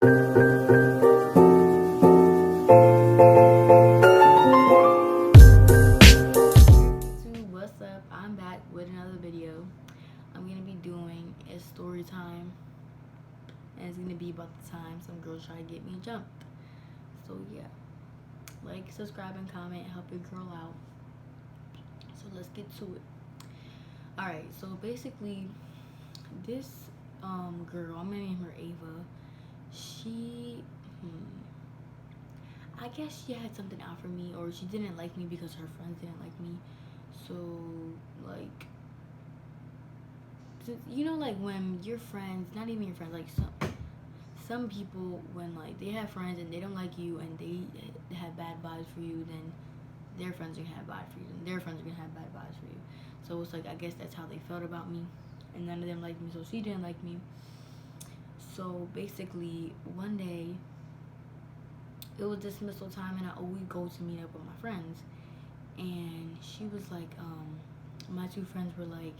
What's up? I'm back with another video. I'm gonna be doing a story time, and it's gonna be about the time some girls try to get me jumped. So yeah, like, subscribe, and comment, help your girl out. So let's get to it. All right. So basically, this girl, I'm gonna name her Ava. She I guess she had something out for me, or she didn't like me because her friends didn't like me. So, like, you know, like when your friends, not even your friends, like some people, when like they have friends and they don't like you and they have bad vibes for you, then their friends are gonna have bad for you, and their friends are gonna have bad vibes for you. So it's like, I guess that's how they felt about me, and none of them liked me, so she didn't like me. So basically, one day it was dismissal time, and I always go to meet up with my friends, and she was like, my two friends were like,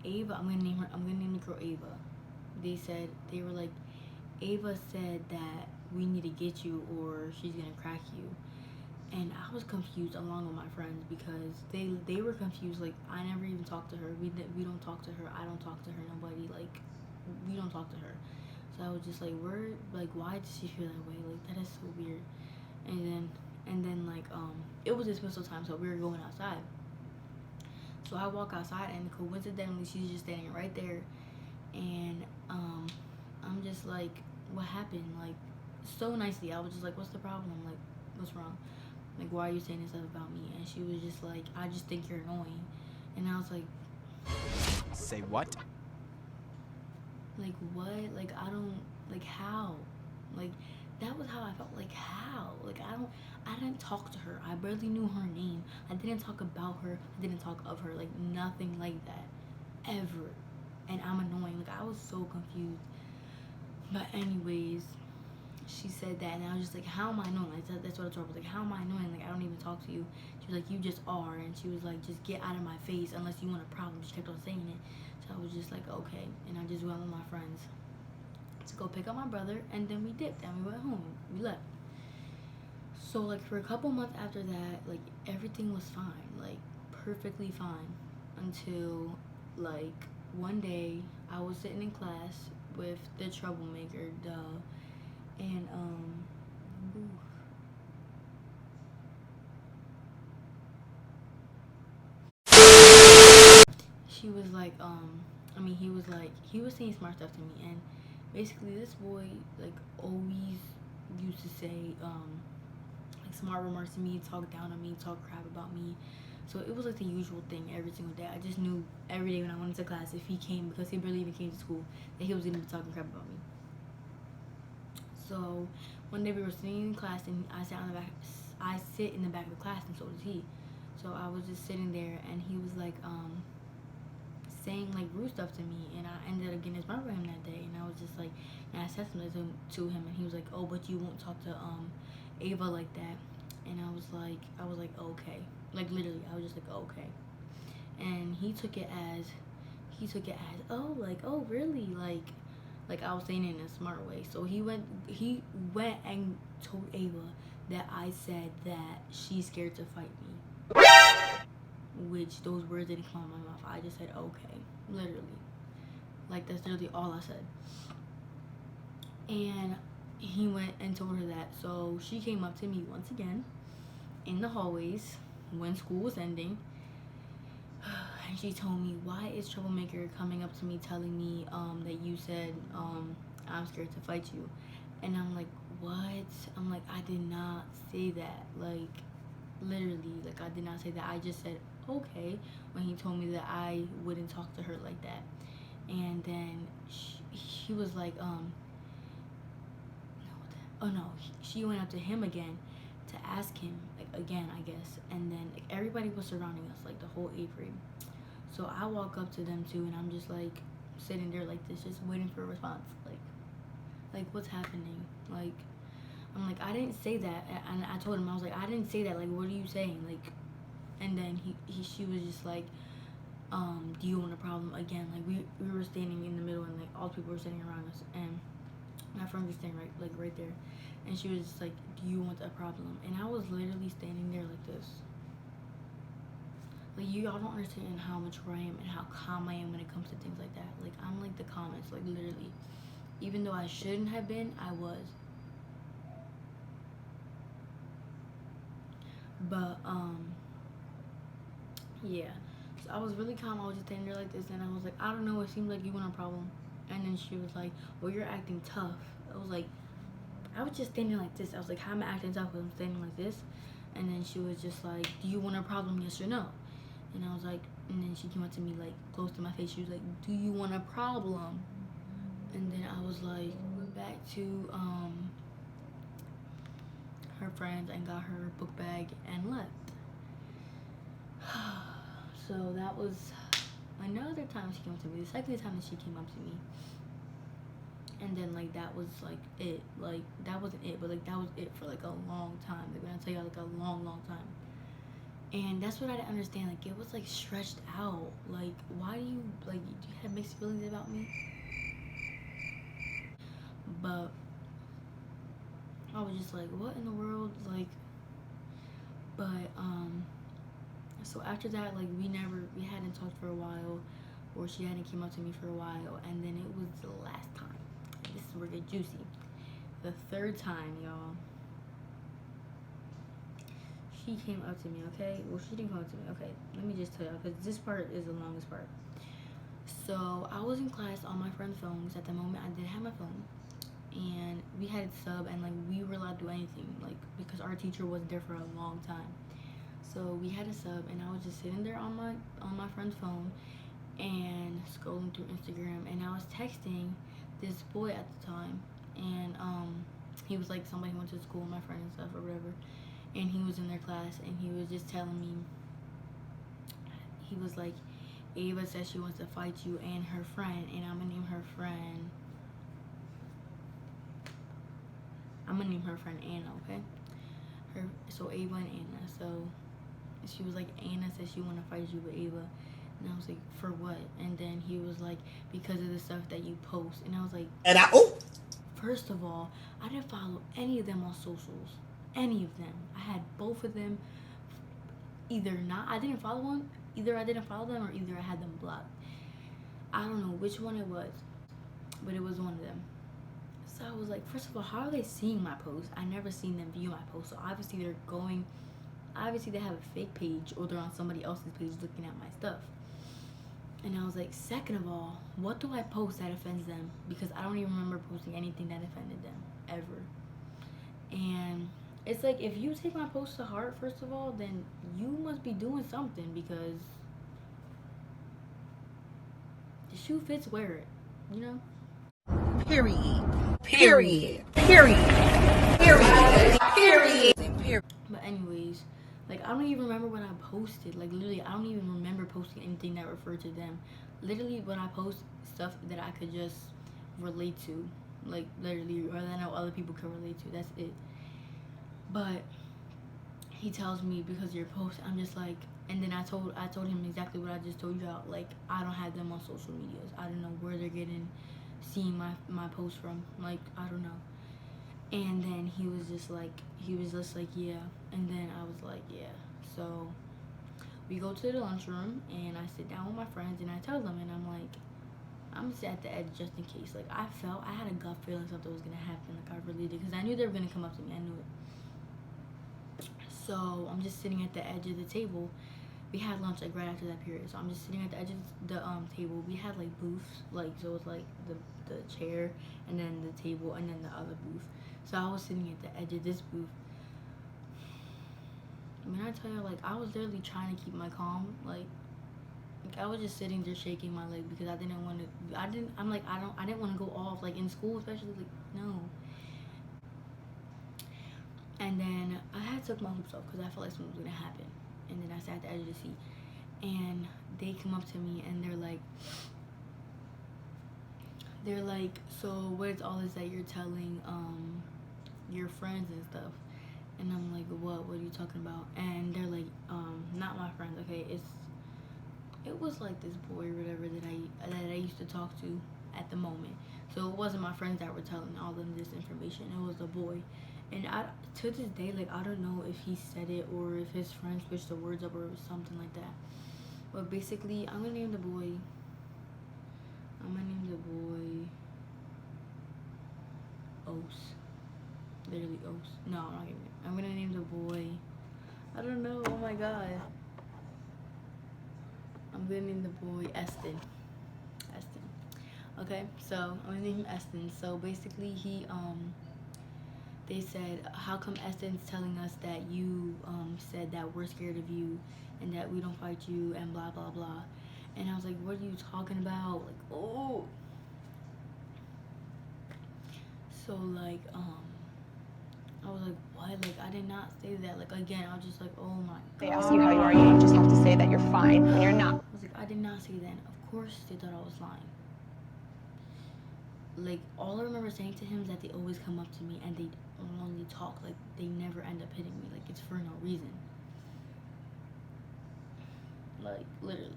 Ava, I'm gonna name the girl Ava. They were like, Ava said that we need to get you or she's gonna crack you. And I was confused along with my friends because they were confused. Like, I never even talked to her. We don't talk to her. I don't talk to her. Nobody, like, we don't talk to her. So I was just like, why does she feel that way? Like, that is so weird. And then like, it was dismissal time, so we were going outside. So I walk outside, and coincidentally, she's just standing right there. And I'm just like, what happened? Like, so nicely, I was just like, what's the problem? Like, what's wrong? Like, why are you saying this stuff about me? And she was just like, I just think you're annoying. And I was like, say what? like, what? Like, I don't, like, how? Like, that was how I felt. Like, how? Like, I didn't talk to her. I barely knew her name. I didn't talk about her. I didn't talk of her. Like, nothing like that. Ever. And I'm annoying. Like, I was so confused. But anyways, she said that, and I was just like, how am I annoying? Like, that's what I told her. I was like, how am I annoying? Like, I don't even talk to you. She was like, you just are. And she was like, just get out of my face unless you want a problem. She kept on saying it. So I was just like, okay. And I just went with my friends to go pick up my brother, and then we dipped and we went home. We left. So like, for a couple months after that, like, everything was fine, like perfectly fine, until like one day I was sitting in class with the troublemaker, and she was like, he was saying smart stuff to me, and basically this boy like always used to say like smart remarks to me, talk down on me, talk crap about me. So it was like the usual thing every single day. I just knew every day when I went into class, if he came, because he barely even came to school, that he was gonna be talking crap about me. So one day we were sitting in class, and I sit in the back of the class, and so does he. So I was just sitting there, and he was like saying like rude stuff to me, and I ended up getting his number him that day. And I was just like, and I said something to him, and he was like, oh, but you won't talk to Ava like that. And I was like, okay. Like, literally, I was just like, okay. And he took it as, oh, like, oh, really? Like I was saying it in a smart way. So he went and told Ava that I said that she's scared to fight me. Which those words didn't come out of my mouth. I just said, okay. Literally. Like, that's literally all I said. And he went and told her that. So she came up to me once again in the hallways when school was ending, and she told me, why is troublemaker coming up to me telling me that you said I'm scared to fight you? And I'm like, what? I'm like, I did not say that. Like, literally, like, I did not say that. I just said okay when he told me that I wouldn't talk to her like that. And then she was like, she went up to him again to ask him, like, again, I guess. And then like, everybody was surrounding us, like the whole 8th grade. So I walk up to them too, and I'm just like sitting there like this, just waiting for a response. Like what's happening? Like, I'm like, I didn't say that. And I told him, I was like, I didn't say that. Like, what are you saying? Like, and then she was just like, do you want a problem again? Like, we were standing in the middle, and like all the people were sitting around us, and My friend was standing right there, and she was just like, "Do you want a problem?" And I was literally standing there like this. Like, y'all don't understand how mature I am and how calm I am when it comes to things like that. Like, I'm like the calmest, like literally. Even though I shouldn't have been, I was. But yeah. So I was really calm. I was just standing there like this, and I was like, I don't know. It seems like you want a problem. And then she was like, well, you're acting tough. I was like, I was just standing like this. I was like, how am I acting tough? I'm standing like this. And then she was just like, do you want a problem? Yes or no? And I was like, and then she came up to me like close to my face. She was like, do you want a problem? And then I was like, went back to her friends and got her book bag and left. So that was another time she came up to me. The second time that she came up to me. And then like that was like it. Like that wasn't it, but like that was it for like a long time. Like when I tell you like a long time. And that's what I didn't understand. Like it was like stretched out. Like why do you have mixed feelings about me? But I was just like, what in the world? Like, but so after that, like we hadn't talked for a while, or she hadn't came up to me for a while, and then it was the last time. This is where it gets juicy. The third time, y'all. She came up to me, okay? Well, she didn't come up to me. Okay, let me just tell you, because this part is the longest part. So I was in class on my friend's phones. At the moment, I didn't have my phone, and we had a sub, and like we were allowed to do anything, like because our teacher wasn't there for a long time. So we had a sub, and I was just sitting there on my friend's phone and scrolling through Instagram, and I was texting this boy at the time, and he was like somebody who went to school with my friend and stuff or whatever, and he was in their class, and he was just telling me, he was like, Ava says she wants to fight you and her friend, and I'm gonna name her friend Anna, okay? So Ava and Anna. So she was like, Anna says she want to fight you with Ava. And I was like, for what? And then he was like, because of the stuff that you post. And I was like, first of all, I didn't follow any of them on socials. Any of them. I had both of them. Either I didn't follow them, or either I had them blocked. I don't know which one it was, but it was one of them. So I was like, first of all, how are they seeing my post? I never seen them view my post. So obviously they have a fake page, or they're on somebody else's page looking at my stuff. And I was like, second of all, what do I post that offends them? Because I don't even remember posting anything that offended them, ever. And it's like, if you take my post to heart, first of all, then you must be doing something, because the shoe fits, wear it, you know? Period. But anyways, like, I don't even remember what I posted. Like, literally, I don't even remember posting anything that referred to them. Literally, when I post stuff that I could just relate to, like, literally, or that I know other people can relate to, that's it. But he tells me, because your post, I'm just like, and then I told him exactly what I just told you out. Like, I don't have them on social medias. I don't know where they're seeing my post from. Like, I don't know. And then he was just like, yeah. And then I was like, yeah. So we go to the lunchroom, and I sit down with my friends, and I tell them, and I'm like, I'm gonna sit at the edge just in case. Like, I had a gut feeling something was gonna happen. Like, I really did, because I knew they were gonna come up to me. I knew it. So I'm just sitting at the edge of the table. We had lunch like right after that period, so I'm just sitting at the edge of the table. We had like booths, like, so it was like the chair, and then the table, and then the other booth. So I was sitting at the edge of this booth. When I tell you, like, I was literally trying to keep my calm. Like I was just sitting there shaking my leg, because I didn't want to. I didn't want to go off, like in school especially. Like, no. And then I had took my hoops off, because I felt like something was gonna happen. And then I sat at the edge of the seat, and they come up to me, and they're like, so what is all this that you're telling your friends and stuff? And I'm like, what are you talking about? And they're like, not my friends, okay? It was like this boy or whatever that I used to talk to at the moment. So it wasn't my friends that were telling all them this information. It was the boy. And to this day, like, I don't know if he said it or if his friend switched the words up or something like that. But basically, I'm gonna name the boy. Os. Literally Os. No, I'm not gonna. I'm gonna name the boy. I don't know. Oh my god. I'm gonna name the boy Eston. Okay, so I'm gonna name him Eston. So basically, they said, how come Eston's telling us that you said that we're scared of you and that we don't fight you and blah blah blah. And I was like, what are you talking about? Like, oh. So like I was like, what? Like, I did not say that. Like, again, I was just like, oh my god. They ask you how you are, you just have to say that you're fine when you're not. I was like, I did not say that. Of course they thought I was lying. Like, all I remember saying to him is that they always come up to me and they only talk. Like, they never end up hitting me. Like, it's for no reason. Like, literally.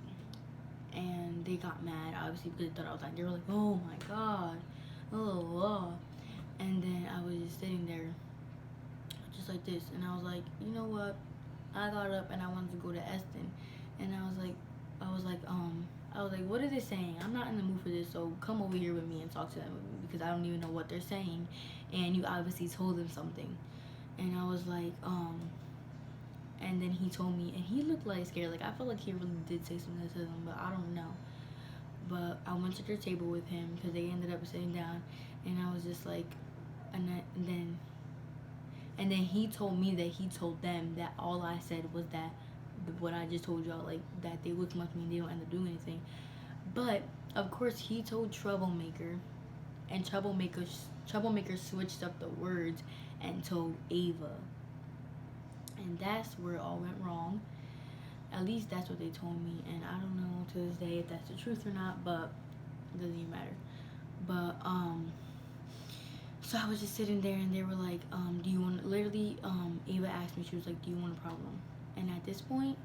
And they got mad, obviously, because they thought I was lying. They were like, oh my god. Oh. And then I was just sitting there, just like this. And I was like, you know what? I got up and I wanted to go to Eston. And I was like, what are they saying? I'm not in the mood for this, so come over here with me and talk to them with me because I don't even know what they're saying. And you obviously told them something. And I was like, and then he told me, and he looked like scared. Like, I felt like he really did say something to them, but I don't know. But I went to their table with him because they ended up sitting down, and I was just like, and then he told me that he told them that all I said was that what I just told y'all, like, that they look at me and they don't end up doing anything. But of course he told Troublemaker, and Troublemaker switched up the words and told Ava, and that's where it all went wrong. At least that's what they told me, and I don't know to this day if that's the truth or not, but it doesn't even matter. But so I was just sitting there and they were like, do you want, literally, Ava asked me, she was like, do you want a problem? And at this point,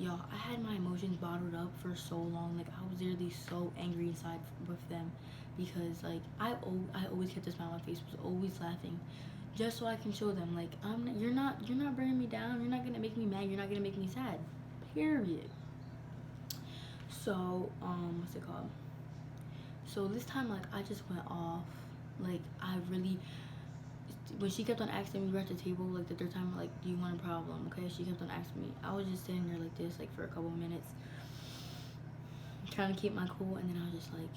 y'all, I had my emotions bottled up for so long. Like, I was literally so angry inside with them because, like, I always kept a smile on my face, was always laughing, just so I can show them, like, you're not bringing me down, you're not gonna make me mad, you're not gonna make me sad, period. So what's it called? So this time, like, I just went off. Like, I really, when she kept on asking me, we were at the table, like, the third time, like, do you want a problem? Okay, she kept on asking me. I was just sitting there like this, like, for a couple minutes, trying to keep my cool, and then I was just like,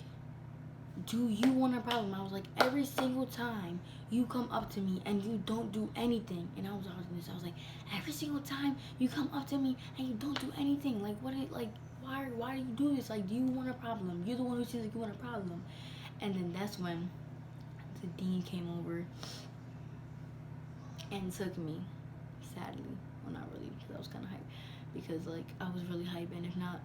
do you want a problem? I was like, every single time you come up to me and you don't do anything. And I was like, every single time you come up to me and you don't do anything. Like, why do you do this? Like, do you want a problem? You're the one who seems like you want a problem. And then that's when the dean came over and took me, sadly. Well, not really, because I was kind of hyped. Because, like, I was really hyped, and if not,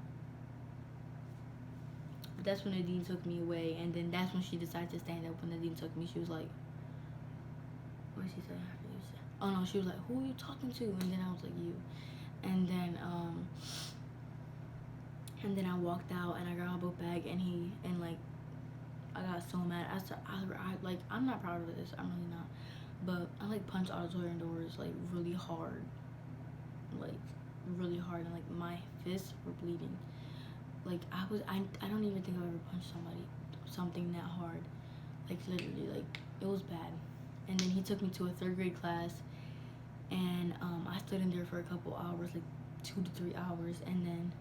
but that's when the dean took me away, and then that's when she decided to stand up. When the dean took me, she was like, what did she say? Oh no, she was like, who are you talking to? And then I was like, you. And then I walked out and I got my book bag, and like, I got so mad. I'm not proud of this, I'm really not, but I like punched auditorium doors like really hard, and like my fists were bleeding. Like, I don't even think I've ever punched something that hard. Like, literally, like, it was bad. And then he took me to a 3rd grade class, and I stood in there for a couple hours, like 2 to 3 hours, and then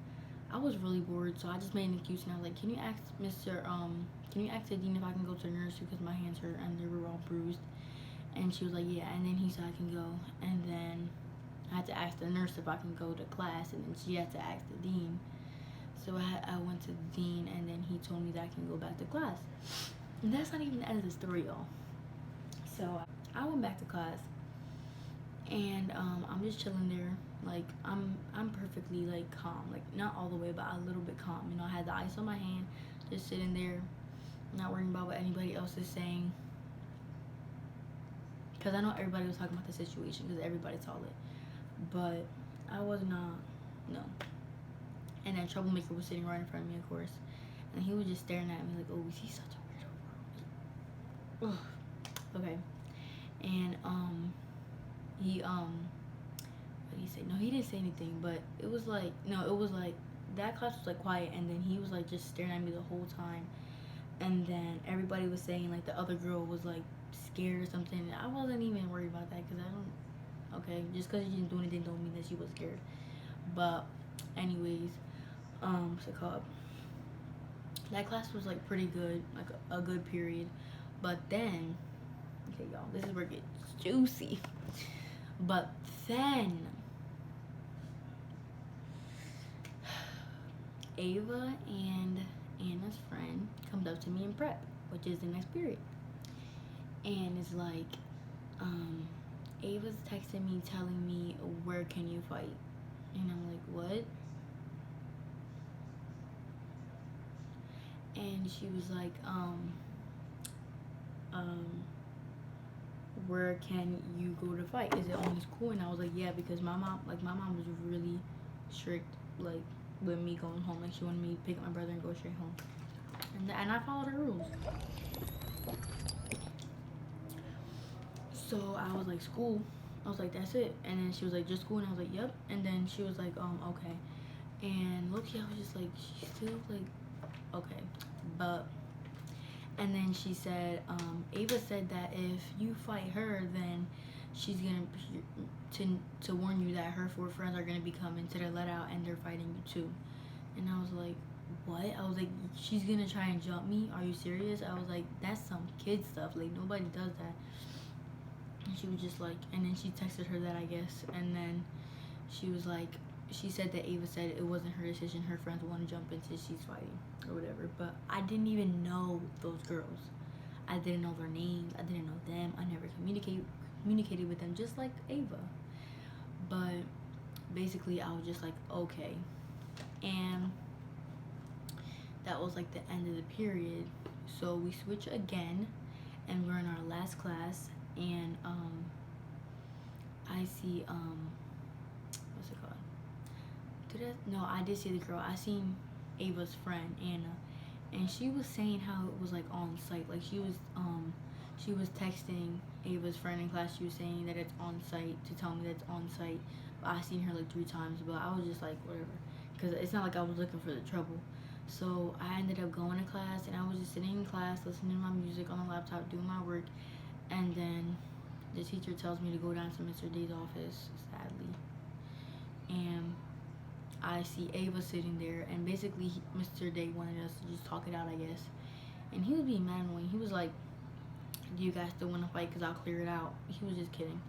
I was really bored, so I just made an excuse, and I was like, can you ask the dean if I can go to the nurse because my hands hurt and they were all bruised? And she was like, yeah. And then he said I can go, and then I had to ask the nurse if I can go to class, and then she had to ask the dean. So I went to the dean, and then he told me that I can go back to class. And that's not even the end of the story, y'all. So I went back to class, and I'm just chilling there. Like, I'm perfectly, like, calm. Like, not all the way, but a little bit calm. You know, I had the ice on my hand, just sitting there, not worrying about what anybody else is saying. Because I know everybody was talking about the situation, because everybody saw it. But I was not, no. And then Troublemaker was sitting right in front of me, of course. And he was just staring at me like, oh, he's such a weirdo. ugh, okay. And he what did he say? No, he didn't say anything, but it was like, no, it was like that class was like quiet, and then he was like just staring at me the whole time. And then everybody was saying like the other girl was like scared or something. I wasn't even worried about that because I don't. Okay, just because you didn't do anything don't mean that she was scared. But anyways, what's it called? That class was like pretty good, like a good period. But then, okay, y'all, this is where it gets juicy. But then Ava and Anna's friend comes up to me in prep, which is the next period, and it's like, Ava's texting me telling me, where can you fight? And I'm like, what? And she was like, where can you go to fight? Is it only school? And I was like, yeah, because my mom was really strict, like, with me going home. Like, she wanted me to pick up my brother and go straight home. And I followed her rules. So I was like, school. I was like, that's it. And then she was like, just school. And I was like, yep. And then she was like, okay. And low-key, I was just like, she's still like, okay. But, and then she said, Ava said that if you fight her, then she's gonna, to warn you that her 4 friends are gonna be coming to the let out and they're fighting you too. And I was like, what? I was like, she's gonna try and jump me? Are you serious? I was like, that's some kid stuff. Like, nobody does that. And she was just like, and then she texted her that, I guess. And then she was like, she said that Ava said it wasn't her decision. Her friends want to jump into she's fighting or whatever. But I didn't even know those girls. I didn't know their names. I didn't know them. I never communicated with them, just like Ava. But basically, I was just like, okay. And that was like the end of the period. So we switch again, and we're in our last class. And I see what's it called? No, I did see the girl. I seen Ava's friend Anna, and she was saying how it was like on site. Like she was texting Ava's friend in class. She was saying that it's on site to tell me that it's on site. But I seen her like 3 times, but I was just like whatever, because it's not like I was looking for the trouble. So I ended up going to class, and I was just sitting in class listening to my music on the laptop, doing my work. And then the teacher tells me to go down to Mr. Day's office, sadly. And I see Ava sitting there, and basically Mr. Day wanted us to just talk it out, I guess. And he was being mad annoying. He was like, do you guys still want to fight? Because I'll clear it out. He was just kidding.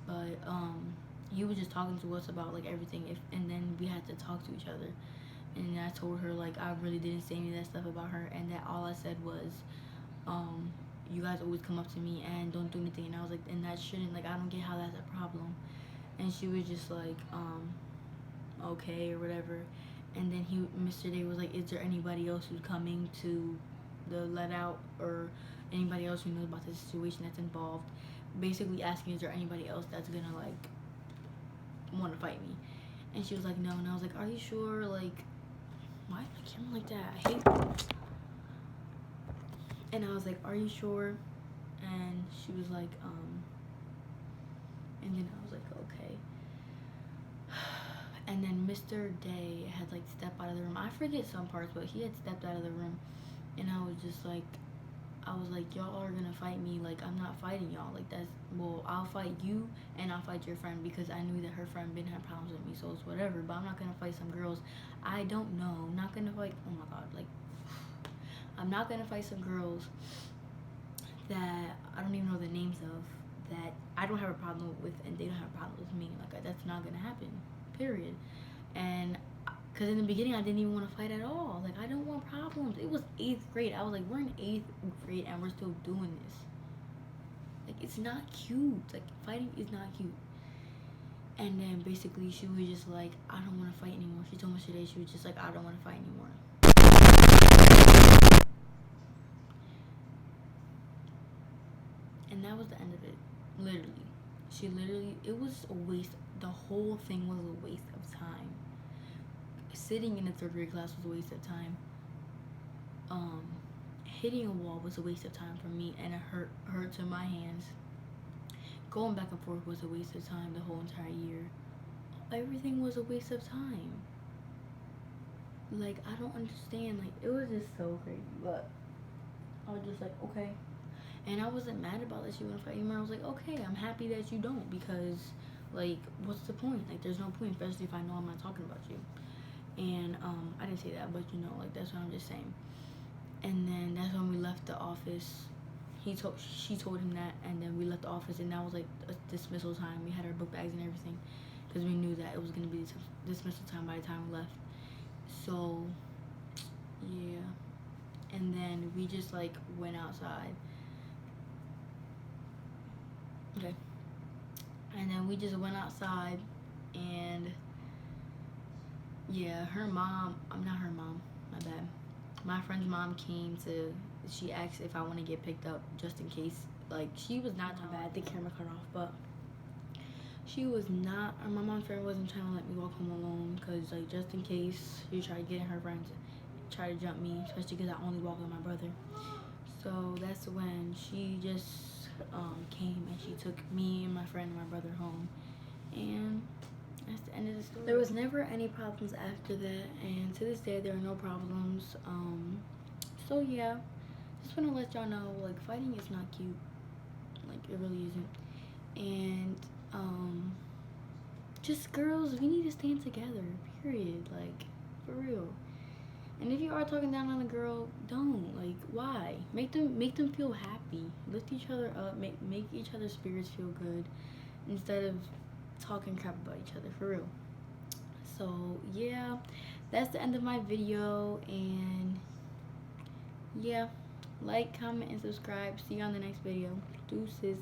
But he was just talking to us about like everything. And then we had to talk to each other. And I told her like I really didn't say any of that stuff about her, and that all I said was, you guys always come up to me and don't do anything. And I was like, and that shouldn't, like, I don't get how that's a problem. And she was just like, okay or whatever. And then Mr. Day was like, is there anybody else who's coming to the let out, or anybody else who knows about the situation that's involved? Basically asking, is there anybody else that's gonna like want to fight me? And she was like, no. And I was like, are you sure? Like, why is my camera like that? I hate. And I was like, are you sure? And she was like, and then I was like, okay. And then Mr. Day had like stepped out of the room. I forget some parts, but he had stepped out of the room. And I was just like, y'all are gonna fight me. Like, I'm not fighting y'all. Like, well, I'll fight you and I'll fight your friend, because I knew that her friend didn't have problems with me, so it's whatever. But I'm not gonna fight some girls I don't know. I'm not gonna fight, oh my god, like, I'm not gonna fight some girls that I don't even know the names of, that I don't have a problem with, and they don't have a problem with me. Like, that's not gonna happen, period. And because in the beginning I didn't even want to fight at all. Like, I don't want problems. It was 8th grade. I was like, we're in 8th grade and we're still doing this. Like, it's not cute. Like, fighting is not cute. And then basically she was just like, I don't want to fight anymore. She told me today, she was just like, I don't want to fight anymore. And that was the end of it. Literally, it was a waste. The whole thing was a waste of time. Sitting in a 3rd grade class was a waste of time. hitting a wall was a waste of time for me, and it hurt to my hands. Going back and forth was a waste of time the whole entire year. Everything was a waste of time. Like, I don't understand. Like, it was just so crazy. But I was just like, okay. And I wasn't mad about that she wouldn't fight anymore. I was like, okay, I'm happy that you don't, because, like, what's the point? Like, there's no point, especially if I know I'm not talking about you. And I didn't say that, but you know, like, that's what I'm just saying. And then that's when we left the office. She told him that, and then we left the office, and that was like a dismissal time. We had our book bags and everything, because we knew that it was gonna be dismissal time by the time we left. So yeah, and then we just like went outside. Okay. And then we just went outside, and yeah, her mom, not her mom, my bad. My friend's mom came to, she asked if I want to get picked up just in case. Like, she was not too bad. The camera cut off, but she was not, or my mom's friend wasn't trying to let me walk home alone, because, like, just in case she tried getting her friends, try to jump me, especially because I only walk with my brother. So that's when she just came, and she took me and my friend and my brother home, and that's the end of the story. There was never any problems after that, and to this day there are no problems. So yeah, just want to let y'all know, like, fighting is not cute. Like, it really isn't. And just girls, we need to stand together, period. Like, for real. And if you are talking down on a girl, don't. Like, why? Make them feel happy. Lift each other up. Make each other's spirits feel good, instead of talking crap about each other, for real. So yeah, that's the end of my video, and yeah, like, comment, and subscribe. See you on the next video. Deuces.